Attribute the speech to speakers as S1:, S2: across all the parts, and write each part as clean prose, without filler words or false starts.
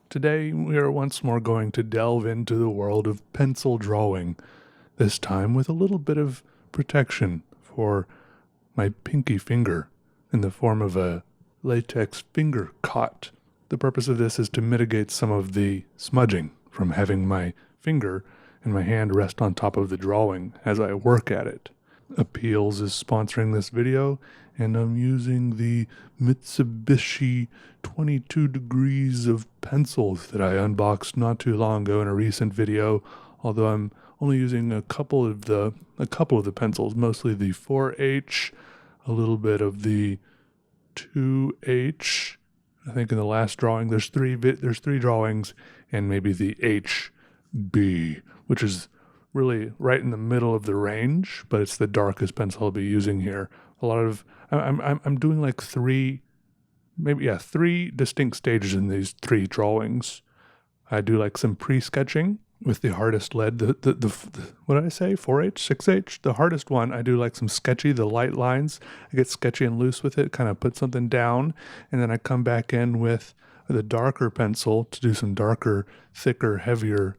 S1: Today we are once more going to delve into the world of pencil drawing, this time with a little bit of protection for my pinky finger in the form of a latex finger cot. The purpose of this is to mitigate some of the smudging from having my finger and my hand rest on top of the drawing as I work at it. Appeals is sponsoring this video, and I'm using the Mitsubishi 22 degrees of pencils that I unboxed not too long ago in a recent video, although I'm only using a couple of the pencils, mostly the 4H, a little bit of the 2H. I think in the last drawing there's three drawings, and maybe the HB, which is really right in the middle of the range, but it's the darkest pencil I'll be using here. I'm doing like three distinct stages in these three drawings. I do like some pre-sketching with the hardest lead, what did I say, 4H, 6H? The hardest one, I do like some sketchy, the light lines. I get sketchy and loose with it, kind of put something down, and then I come back in with the darker pencil to do some darker, thicker, heavier,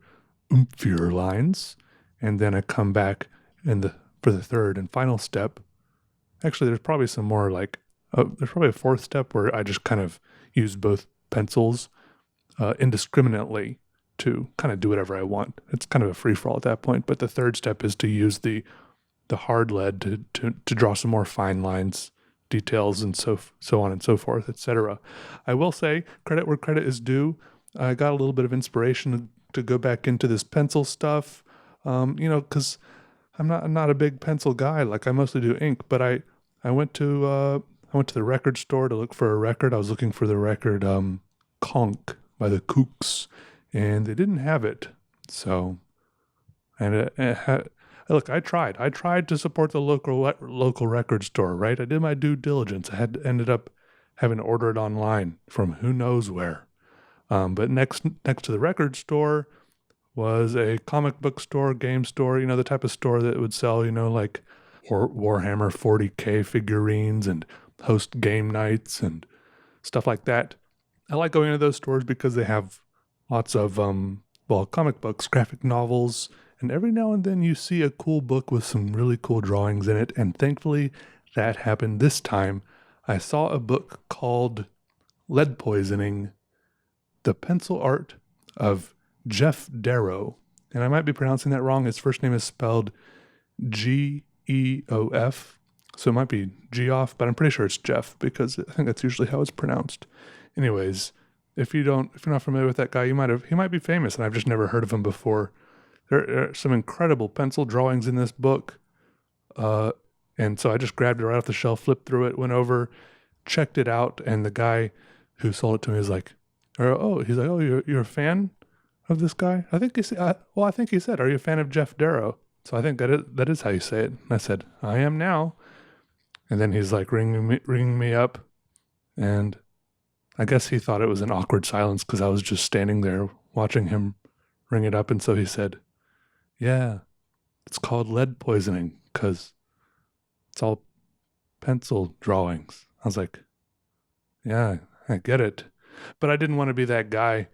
S1: oomphier lines. And then I come back for the third and final step. Actually, there's probably some more there's probably a fourth step where I just kind of use both pencils indiscriminately to kind of do whatever I want. It's kind of a free-for-all at that point. But the third step is to use the hard lead to draw some more fine lines, details, and so on and so forth, etc. I will say, credit where credit is due. I got a little bit of inspiration to go back into this pencil stuff. Because I'm not a big pencil guy. Like, I mostly do ink, but I went to the record store to look for a record. I was looking for the record Conk by the Kooks, and they didn't have it. So, look, I tried to support the local record store, right? I did my due diligence. I ended up having to order it online from who knows where. But next to the record store was a comic book store, game store, the type of store that would sell, like Warhammer 40K figurines and host game nights and stuff like that. I like going to those stores because they have lots of, comic books, graphic novels, and every now and then you see a cool book with some really cool drawings in it, and thankfully that happened this time. I saw a book called Lead Poisoning, the pencil art of Jeff Darrow, and I might be pronouncing that wrong. His first name is spelled Geof, so it might be Geoff, but I'm pretty sure it's Jeff because I think that's usually how it's pronounced. Anyways, if you're not familiar with that guy, he might be famous, and I've just never heard of him before. There are some incredible pencil drawings in this book, and so I just grabbed it right off the shelf, flipped through it, went over, checked it out, and the guy who sold it to me was like, you're a fan of this guy? I think he said, are you a fan of Jeff Darrow? So I think that is how you say it. And I said, I am now. And then he's like ringing me up, and I guess he thought it was an awkward silence because I was just standing there watching him ring it up. And so he said, yeah, it's called Lead Poisoning because it's all pencil drawings. I was like, yeah, I get it. But I didn't want to be that guy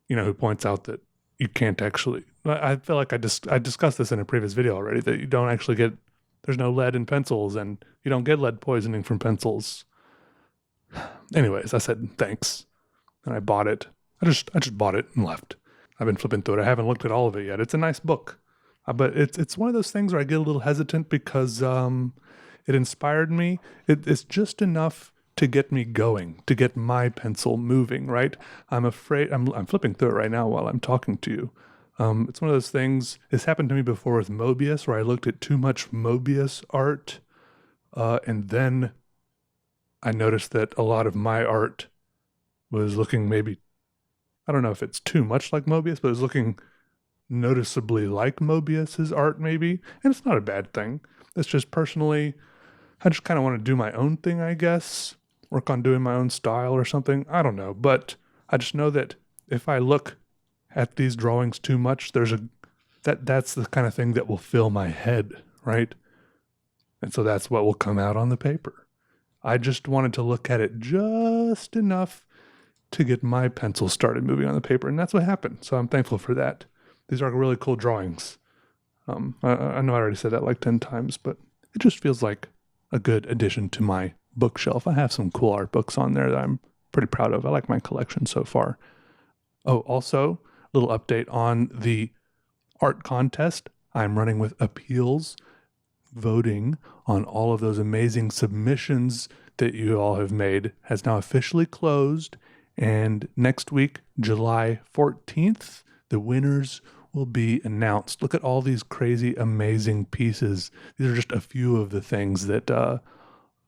S1: who points out that you can't actually, I feel like I discussed this in a previous video already, that you don't actually there's no lead in pencils, and you don't get lead poisoning from pencils. Anyways, I said, thanks. And I bought it. I just bought it and left. I've been flipping through it. I haven't looked at all of it yet. It's a nice book. But it's one of those things where I get a little hesitant because it inspired me. It's just enough to get me going, to get my pencil moving, right? I'm afraid, I'm flipping through it right now while I'm talking to you. It's one of those things, it's happened to me before with Mobius, where I looked at too much Mobius art, and then I noticed that a lot of my art was looking maybe, I don't know if it's too much like Mobius, but it was looking noticeably like Mobius's art maybe, and it's not a bad thing. It's just personally, I just kind of want to do my own thing, I guess. Work on doing my own style or something. I don't know. But I just know that if I look at these drawings too much, that's the kind of thing that will fill my head, right? And so that's what will come out on the paper. I just wanted to look at it just enough to get my pencil started moving on the paper. And that's what happened. So I'm thankful for that. These are really cool drawings. I know I already said that like 10 times, but it just feels like a good addition to my bookshelf. I have some cool art books on there that I'm pretty proud of. I like my collection so far. Oh, also, a little update on the art contest. I'm running with appeals. Voting on all of those amazing submissions that you all have made has now officially closed. And next week, July 14th, the winners will be announced. Look at all these crazy, amazing pieces. These are just a few of the things that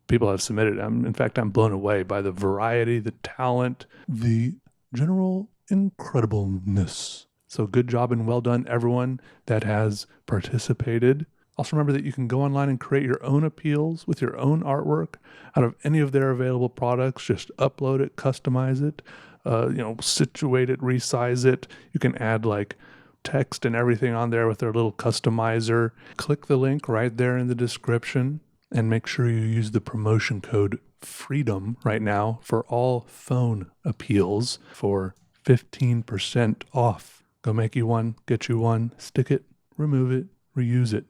S1: people have submitted. In fact, I'm blown away by the variety, the talent, the general incredibleness. So good job and well done, everyone that has participated. Also remember that you can go online and create your own appeals with your own artwork out of any of their available products. Just upload it, customize it, situate it, resize it. You can add like text and everything on there with their little customizer. Click the link right there in the description and make sure you use the promotion code FREEDOM right now for all phone appeals for 15% off. Go make you one, get you one, stick it, remove it, reuse it.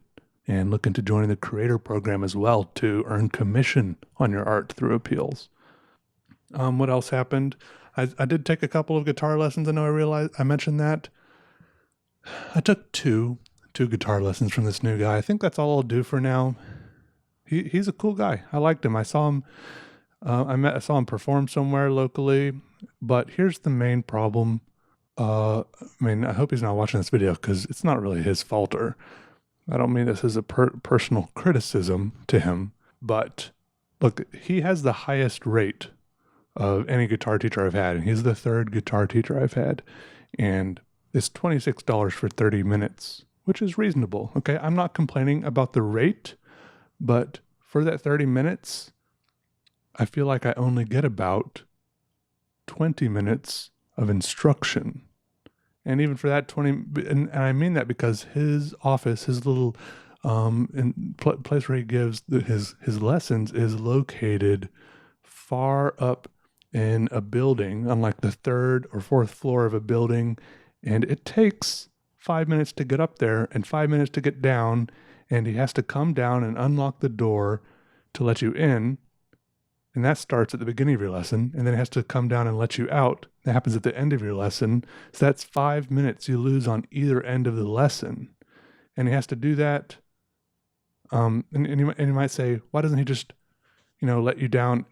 S1: And look into joining the creator program as well to earn commission on your art through appeals. What else happened? I did take a couple of guitar lessons. I know I mentioned that. I took two guitar lessons from this new guy. I think that's all I'll do for now. He's a cool guy. I liked him. I saw him. I saw him perform somewhere locally. But here's the main problem. I hope he's not watching this video because it's not really his fault. Or I don't mean this as a personal criticism to him. But look, he has the highest rate of any guitar teacher I've had, and he's the third guitar teacher I've had, and it's $26 for 30 minutes, which is reasonable. Okay, I'm not complaining about the rate, but for that 30 minutes, I feel like I only get about 20 minutes of instruction. And even for that 20, and I mean that because his office, his little place where he gives his lessons is located far up in a building on like the third or fourth floor of a building. And it takes 5 minutes to get up there and 5 minutes to get down. And he has to come down and unlock the door to let you in. And that starts at the beginning of your lesson. And then he has to come down and let you out. That happens at the end of your lesson. So that's 5 minutes you lose on either end of the lesson. And he has to do that. And you might say, why doesn't he just, let you down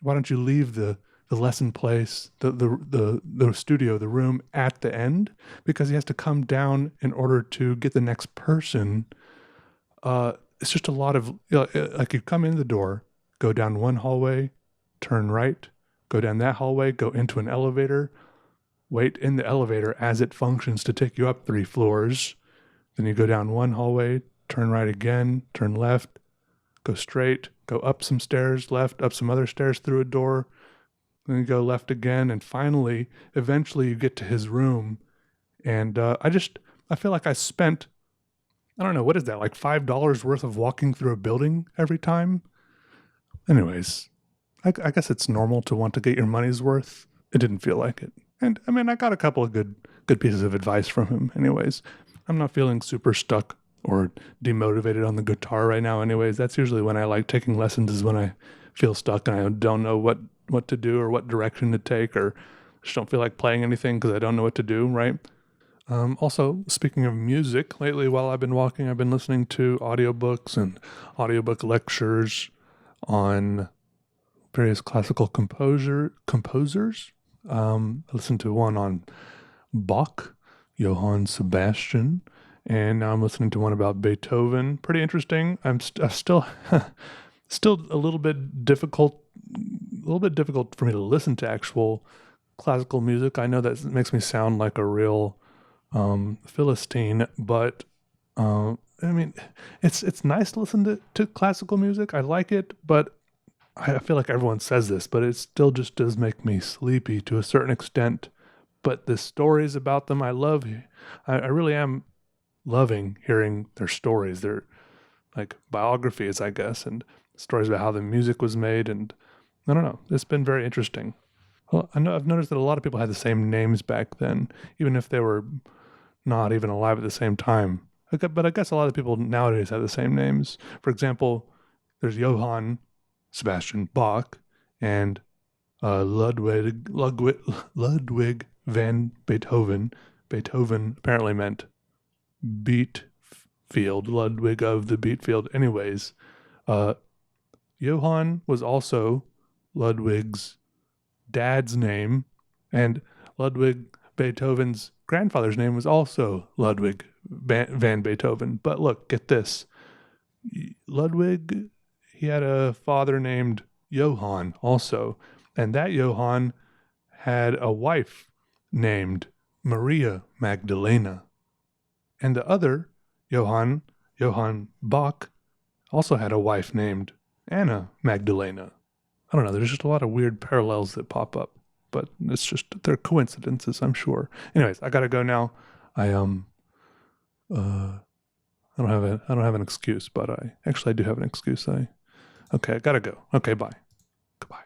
S1: why don't you leave the lesson place, the studio, the room at the end? Because he has to come down in order to get the next person. It's just a lot of, like you come in the door, go down one hallway, turn right, go down that hallway, go into an elevator, wait in the elevator as it functions to take you up 3 floors. Then you go down one hallway, turn right again, turn left, go straight, go up some stairs, left, up some other stairs through a door, then you go left again, and finally, eventually you get to his room. And I feel like I spent, I don't know, what is that, like $5 worth of walking through a building every time? Anyways, I guess it's normal to want to get your money's worth. It didn't feel like it. And I got a couple of good pieces of advice from him. Anyways, I'm not feeling super stuck or demotivated on the guitar right now. Anyways, that's usually when I like taking lessons, is when I feel stuck and I don't know what to do or what direction to take, or just don't feel like playing anything because I don't know what to do, right? Also, speaking of music, lately while I've been walking, I've been listening to audiobooks and audiobook lectures on various classical composers. I listened to one on Bach, Johann Sebastian, and now I'm listening to one about Beethoven. Pretty interesting. I'm still a little bit difficult for me to listen to actual classical music. I know that makes me sound like a real Philistine, but it's nice to listen to classical music. I like it, but I feel like everyone says this, but it still just does make me sleepy to a certain extent. But the stories about them, I really am loving hearing their stories. They're like biographies, I guess, and stories about how the music was made. And I don't know, it's been very interesting. Well, I've noticed that a lot of people had the same names back then, even if they were not even alive at the same time. But I guess a lot of people nowadays have the same names. For example, there's Johann Sebastian Bach and Ludwig van Beethoven. Beethoven apparently meant beet field, Ludwig of the beet field. Anyways, Johann was also Ludwig's dad's name, and Ludwig Beethoven's grandfather's name was also Ludwig van Beethoven. But look, get this. Ludwig, he had a father named Johann also, and that Johann had a wife named Maria Magdalena. And the other, Johann Bach, also had a wife named Anna Magdalena. I don't know, there's just a lot of weird parallels that pop up, but it's just, they're coincidences, I'm sure. Anyways, I gotta go now. I don't have an excuse, but I do have an excuse. Okay, I gotta go. Okay, bye.